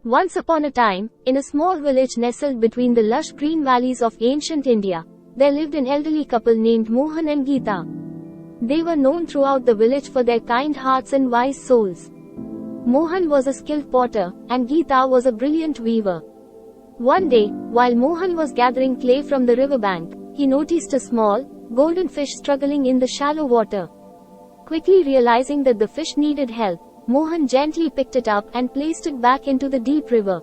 Once upon a time, in a small village nestled between the lush green valleys of ancient India, there lived an elderly couple named Mohan and Gita. They were known throughout the village for their kind hearts and wise souls. Mohan was a skilled potter, and Gita was a brilliant weaver. One day, while Mohan was gathering clay from the riverbank, he noticed a small, golden fish struggling in the shallow water. Quickly realizing that the fish needed help, Mohan gently picked it up and placed it back into the deep river.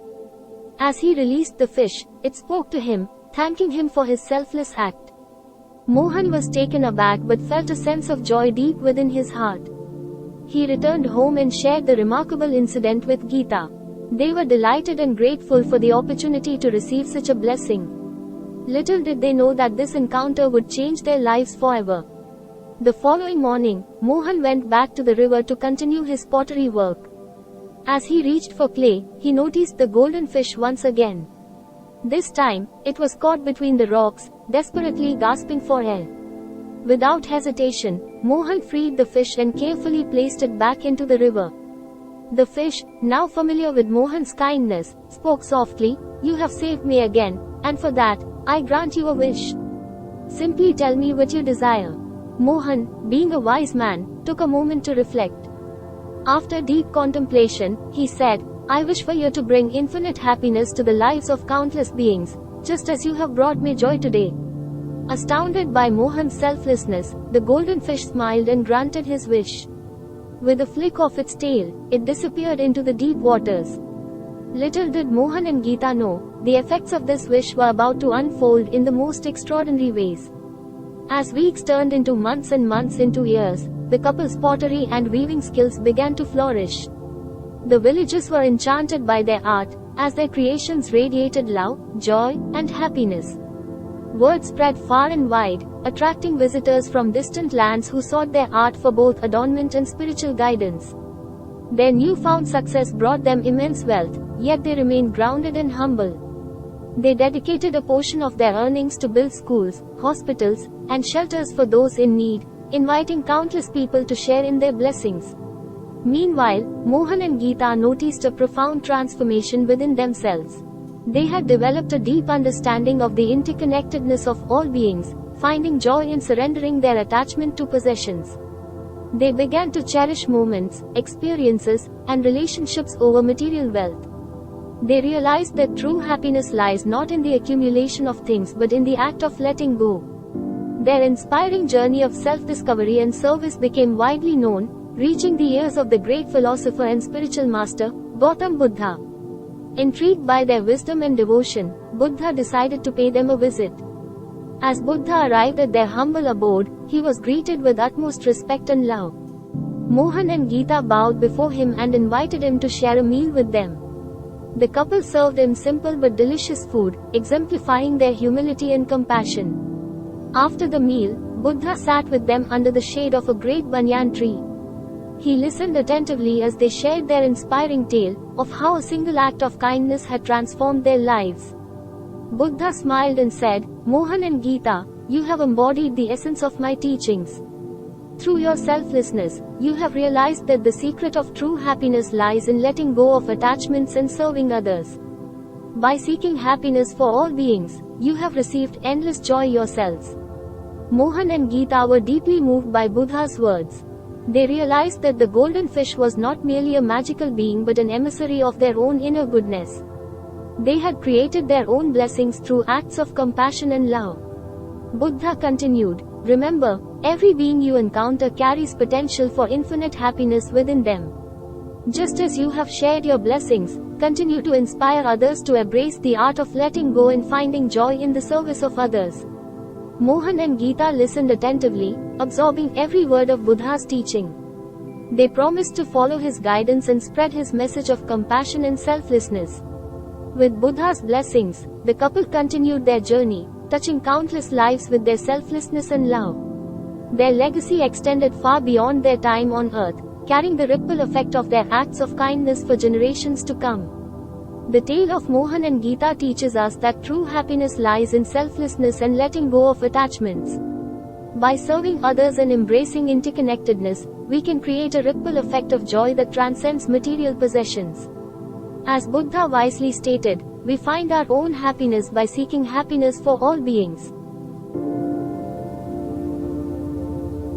As he released the fish, it spoke to him, thanking him for his selfless act. Mohan was taken aback but felt a sense of joy deep within his heart. He returned home and shared the remarkable incident with Gita. They were delighted and grateful for the opportunity to receive such a blessing. Little did they know that this encounter would change their lives forever. The following morning, Mohan went back to the river to continue his pottery work. As he reached for clay, he noticed the golden fish once again. This time, it was caught between the rocks, desperately gasping for air. Without hesitation, Mohan freed the fish and carefully placed it back into the river. The fish, now familiar with Mohan's kindness, spoke softly, "You have saved me again, and for that, I grant you a wish. Simply tell me what you desire." Mohan, being a wise man, took a moment to reflect. After deep contemplation, he said, "I wish for you to bring infinite happiness to the lives of countless beings, just as you have brought me joy today." Astounded by Mohan's selflessness, the golden fish smiled and granted his wish. With a flick of its tail, it disappeared into the deep waters. Little did Mohan and Gita know, the effects of this wish were about to unfold in the most extraordinary ways. As weeks turned into months and months into years, the couple's pottery and weaving skills began to flourish. The villagers were enchanted by their art, as their creations radiated love, joy, and happiness. Word spread far and wide, attracting visitors from distant lands who sought their art for both adornment and spiritual guidance. Their newfound success brought them immense wealth, yet they remained grounded and humble. They dedicated a portion of their earnings to build schools, hospitals, and shelters for those in need, inviting countless people to share in their blessings. Meanwhile, Mohan and Gita noticed a profound transformation within themselves. They had developed a deep understanding of the interconnectedness of all beings, finding joy in surrendering their attachment to possessions. They began to cherish moments, experiences, and relationships over material wealth. They realized that true happiness lies not in the accumulation of things but in the act of letting go. Their inspiring journey of self-discovery and service became widely known, reaching the ears of the great philosopher and spiritual master, Gautam Buddha. Intrigued by their wisdom and devotion, Buddha decided to pay them a visit. As Buddha arrived at their humble abode, he was greeted with utmost respect and love. Mohan and Gita bowed before him and invited him to share a meal with them. The couple served him simple but delicious food, exemplifying their humility and compassion. After the meal, Buddha sat with them under the shade of a great banyan tree. He listened attentively as they shared their inspiring tale of how a single act of kindness had transformed their lives. Buddha smiled and said, "Mohan and Gita, you have embodied the essence of my teachings. Through your selflessness, you have realized that the secret of true happiness lies in letting go of attachments and serving others. By seeking happiness for all beings, you have received endless joy yourselves." Mohan and Gita were deeply moved by Buddha's words. They realized that the golden fish was not merely a magical being but an emissary of their own inner goodness. They had created their own blessings through acts of compassion and love. Buddha continued, "Remember, every being you encounter carries potential for infinite happiness within them. Just as you have shared your blessings, continue to inspire others to embrace the art of letting go and finding joy in the service of others." Mohan and Gita listened attentively, absorbing every word of Buddha's teaching. They promised to follow his guidance and spread his message of compassion and selflessness. With Buddha's blessings, the couple continued their journey, touching countless lives with their selflessness and love. Their legacy extended far beyond their time on earth, carrying the ripple effect of their acts of kindness for generations to come. The tale of Mohan and Gita teaches us that true happiness lies in selflessness and letting go of attachments. By serving others and embracing interconnectedness, we can create a ripple effect of joy that transcends material possessions. As Buddha wisely stated, we find our own happiness by seeking happiness for all beings.